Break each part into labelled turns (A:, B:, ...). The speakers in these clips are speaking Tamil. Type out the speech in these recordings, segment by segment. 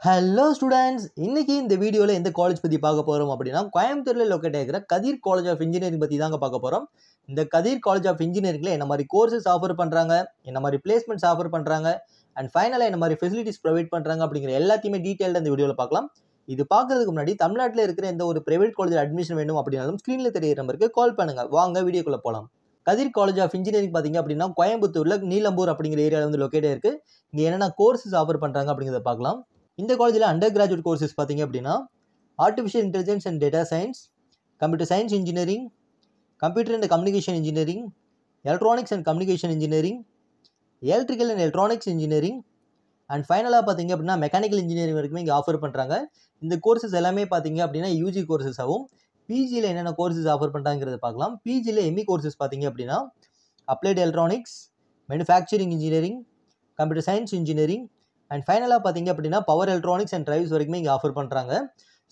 A: ஹலோ ஸ்டூடெண்ட்ஸ், இன்னைக்கு இந்த வீடியோவில் எந்த காலேஜ் பற்றி பார்க்க போகிறோம் அப்படின்னா, கோயம்புத்தூரில் லொக்கேட் ஆகிற கதிர் காலேஜ் ஆஃப் இன்ஜினியரிங் பற்றி தாங்க பார்க்க போகிறோம். இந்த கதிர் காலேஜ் ஆஃப் இன்ஜினியரிங்கில் என்ன மாதிரி கோர்சஸ் ஆஃபர் பண்ணுறாங்க, என்ன மாதிரி பிளேஸ்மெண்ட்ஸ் ஆஃபர் பண்ணுறாங்க, அண்ட் ஃபைனலாக என்ன மாதிரி ஃபெசிலிட்டிஸ் ப்ரொவைட் பண்ணுறாங்க அப்படிங்கிற எல்லாத்தையுமே டீட்டெயில்டாக இந்த வீடியோவில் பார்க்கலாம். இது பார்க்கறதுக்கு முன்னாடி தமிழ்நாட்டில் இருக்கிற எந்த ஒரு பிரைவேட் காலேஜில் அட்மிஷன் வேணும் அப்படின்னாலும் ஸ்க்ரீனில் தெரியிற நம்பருக்கு கால் பண்ணுங்கள். வாங்க வீடியோக்குள்ளே போகலாம். கதிர் காலேஜ் ஆஃப் இன்ஜினியரிங் பார்த்தீங்க அப்படின்னா கோயம்புத்தூரில் நீலம்பூர் அப்படிங்கிற ஏரியாவில் வந்து லொக்கேட் ஆயிருக்கு. இங்கே என்னென்ன கோர்சஸ் ஆஃபர் பண்ணுறாங்க அப்படிங்கிறத பார்க்கலாம். இந்த காலேஜில் அண்டர் கிராஜுவேட் கோர்சஸ் பார்த்தீங்க அப்படின்னா artificial intelligence and data science, computer science engineering, computer and communication engineering, electronics and communication engineering, electrical and electronics engineering, and ஃபைனலாக பார்த்தீங்க அப்படின்னா மெக்கானிக்கல் இன்ஜினியரிங் வரைக்குமே இங்கே ஆஃபர் பண்ணுறாங்க. இந்த கோர்சஸ் எல்லாமே பார்த்தீங்க அப்படின்னா யூஜி கோர்சஸ் ஆகும். பிஜியில் என்னென்ன கோர்சஸ் ஆஃபர் பண்ணுறாங்கிறத பார்க்கலாம். பிஜியில் எம்இ கோர்சஸ் பார்த்தீங்க அப்படின்னா applied electronics, manufacturing engineering, computer science engineering, and ஃபைனலாக பார்த்தீங்க அப்படின்னா பவர் எலக்ட்ரானிக்ஸ் அண்ட் டிரைவ்ஸ் வரைக்குமே இங்கே ஆஃபர் பண்ணுறாங்க.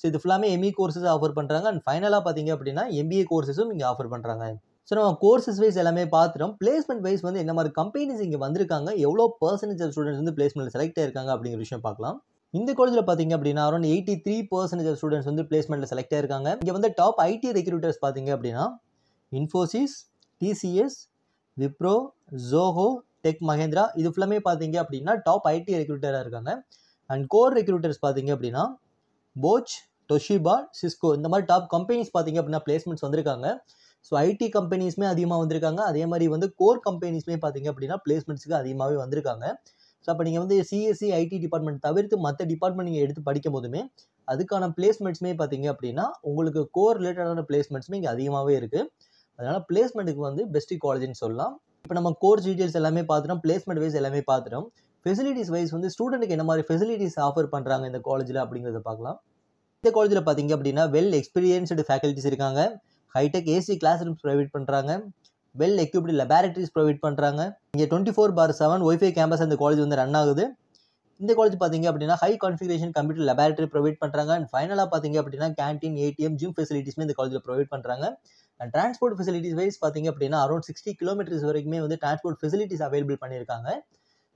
A: ஸோ இது ஃபுல்லாமே எம்இ கோர்சஸ் ஆஃபர் பண்ணுறாங்க. அண்ட் ஃபைனலாக பார்த்தீங்க அப்படின்னா எம்பிஏ கோர்சஸும் இங்கே ஆஃபர் பண்ணுறாங்க. ஸோ நம்ம கோர்சஸ் வைஸ் எல்லாமே பார்த்துட்டோம். பிளேஸ்மெண்ட் வைஸ் வந்து என்ன மாதிரி கம்பெனிஸ் இங்கே வந்திருக்காங்க, எவ்வளோ பர்சன்டேஜ் ஆஃப் ஸ்டூடெண்ட்ஸ் வந்து பிளேஸ்மெண்ட் செலக்ட் ஆயிருக்காங்க அப்படிங்கிற விஷயம் பார்க்கலாம். இந்த காலேஜில் பார்த்தீங்க அப்படின்னா அரௌண்ட் 83% ஆஃப் ஸ்டூடெண்ட்ஸ் வந்து பிளேஸ்மெண்ட்டில் செலக்ட் ஆயிருக்காங்க. இங்கே வந்து டாப் ஐடி ரெக்ரூட்டர்ஸ் பார்த்தீங்க அப்படின்னா இன்ஃபோசிஸ், டிசிஎஸ், விப்ரோ, ஜோஹோ, டெக் மஹேந்திரா, இது ஃபுல்லாமே பார்த்தீங்க அப்படின்னா டாப் ஐடி ரெக்ரூட்டராக இருக்காங்க. அண்ட் கோர் ரெக்ரூட்டர்ஸ் பார்த்தீங்க அப்படின்னா போச், டொஷிபா, சிஸ்கோ, இந்த மாதிரி டாப் கம்பெனிஸ் பார்த்தீங்க அப்படின்னா பிளேஸ்மெண்ட்ஸ் வந்திருக்காங்க. ஸோ ஐடி கம்பெனிஸுமே அதிகமாக வந்திருக்காங்க. அதே மாதிரி வந்து கோர் கம்பெனிஸுமே பார்த்தீங்க அப்படின்னா பிளேஸ்மெண்ட்ஸுக்கு அதிகமாகவே வந்திருக்காங்க. ஸோ அப்போ நீங்கள் வந்து சிஎஸ்சி ஐடி டிபார்ட்மெண்ட் தவிர்த்து மற்ற டிபார்ட்மெண்ட் நீங்கள் எடுத்து படிக்கும் போதுமே அதுக்கான பிளேஸ்மெண்ட்ஸுமே பார்த்தீங்க அப்படின்னா உங்களுக்கு கோர் ரிலேட்டடான பிளேஸ்மெண்ட்ஸுமே இங்கே அதிகமாகவே இருக்குது. அதனால் பிளேஸ்மெண்ட்டுக்கு வந்து பெஸ்ட் காலேஜ்னு சொல்லலாம். இப்போ நம்ம கோர்ஸ் டீட்டெயில்ஸ் எல்லாமே பார்த்துட்டோம், பிளேஸ்மெண்ட் வைஸ் எல்லாமே பார்த்துட்டோம். ஃபெசிலிட்டிஸ் வைஸ் வந்து ஸ்டூடெண்ட்டுக்கு என்ன மாதிரி ஃபெசிலிட்டிஸ் ஆஃபர் பண்ணுறாங்க இந்த காலேஜில் அப்படிங்கிறத பார்க்கலாம். இந்த காலேஜில் பார்த்தீங்க அப்படின்னா வெல் எக்ஸ்பீரியன்ஸ்டு ஃபேக்கல்ட்டிஸ் இருக்காங்க. Hitech AC class rooms provide பண்ணுறாங்க. வெல் எக்யூப்டு லெபார்டரிஸ் ப்ரொவைட் பண்ணுறாங்க. இங்கே 24/7 ஒய்ஃபை கேம்பஸ் அந்த காலேஜ் வந்து ரன் ஆகுது. இந்த காலேஜ் பார்த்தீங்க அப்படின்னா high configuration computer laboratory provide பண்ணுறாங்க. அண்ட் ஃபைனலாக பார்த்தீங்க அப்படின்னா கேன்டீன், ஏடிஎம், ஜிம் ஃபெசிலிட்டிஸ்மே இந்த காலேஜில் ப்ரொவைட் பண்ணுறாங்க. அண்ட் டிரான்ஸ்போர்ட் ஃபெசிலிட்டிஸ் வைஸ் பார்த்தீங்க அப்படின்னா அரௌண்ட் 60 கிலோமீட்டர்ஸ் வரைக்குமே வந்து டிரான்ஸ்போர்ட் ஃபெசிலிட்டிஸ் அவைலபிள் பண்ணியிருக்காங்க.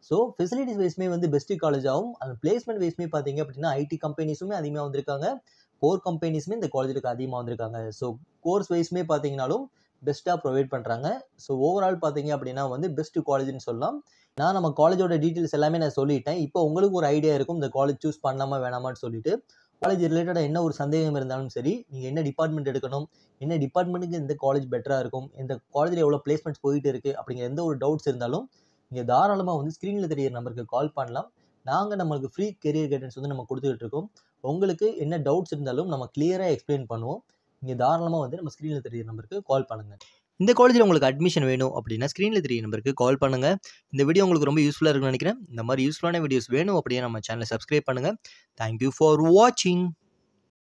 A: ஸோ ஃபெசிலிட்டிஸ் வைஸ்மே வந்து பெஸ்ட் காலேஜ் ஆகும். அந்த பிளேஸ்மெண்ட் வைஸ்மே பார்த்தீங்க அப்படின்னா ஐடி கம்பெனிஸுமே அதிகமாக வந்திருக்காங்க. கோர் கம்பெனிஸுமே இந்த காலேஜுக்கு அதிகமாக வந்திருக்காங்க. ஸோ கோர்ஸ் வைஸ்மே பார்த்தீங்கன்னாலும் பெஸ்ட்டாக ப்ரொவைட் பண்ணுறாங்க. ஸோ ஓவரால் பார்த்தீங்க அப்படின்னா வந்து பெஸ்ட் காலேஜ்னு சொல்லலாம். நான் நம்ம காலேஜோட டீட்டெயில்ஸ் எல்லாமே நான் சொல்லிட்டேன். இப்போ உங்களுக்கு ஒரு ஐடியா இருக்கும் இந்த காலேஜ் சூஸ் பண்ணலாமா வேணாமான்னு சொல்லிட்டு. காலேஜ் ரிலேட்டடாக என்ன ஒரு சந்தேகம் இருந்தாலும் சரி, நீங்கள் என்ன டிபார்ட்மெண்ட் எடுக்கணும், என்ன டிபார்ட்மெண்ட்டுக்கு இந்த காலேஜ் பெட்டராக இருக்கும், இந்த காலேஜில் எவ்வளோ பிளேஸ்மெண்ட்ஸ் போயிட்டு இருக்குது அப்படிங்கிற எந்த ஒரு டவுட்ஸ் இருந்தாலும் நீங்கள் தாராளமாக வந்து ஸ்க்ரீனில் தெரியிற நம்பருக்கு கால் பண்ணலாம். நாங்கள் நம்மளுக்கு ஃப்ரீ கெரியர் கைடன்ஸ் வந்து நம்ம கொடுத்துக்கிட்டு இருக்கோம். உங்களுக்கு என்ன டவுட்ஸ் இருந்தாலும் நம்ம கிளியராக எக்ஸ்பிளைன் பண்ணுவோம். நீங்கள் தாராளமாக வந்து நம்ம ஸ்க்ரீனில் தெரியிற நம்பருக்கு கால் பண்ணுங்கள். இந்த காலேஜில் உங்களுக்கு அட்மிஷன் வேணும் அப்படின்னா ஸ்க்ரீனில் தெரியிற நம்பருக்கு கால் பண்ணுங்கள். இந்த வீடியோ உங்களுக்கு ரொம்ப யூஸ்ஃபுல்லாக இருக்குன்னு நினைக்கிறேன். இந்த மாதிரி யூஸ்ஃபுல்லான வீடியோஸ் வேணும் அப்படின்னா நம்ம சேனலை சப்ஸ்கிரைப் பண்ணுங்கள். தேங்க்யூ ஃபார் வாட்சிங்.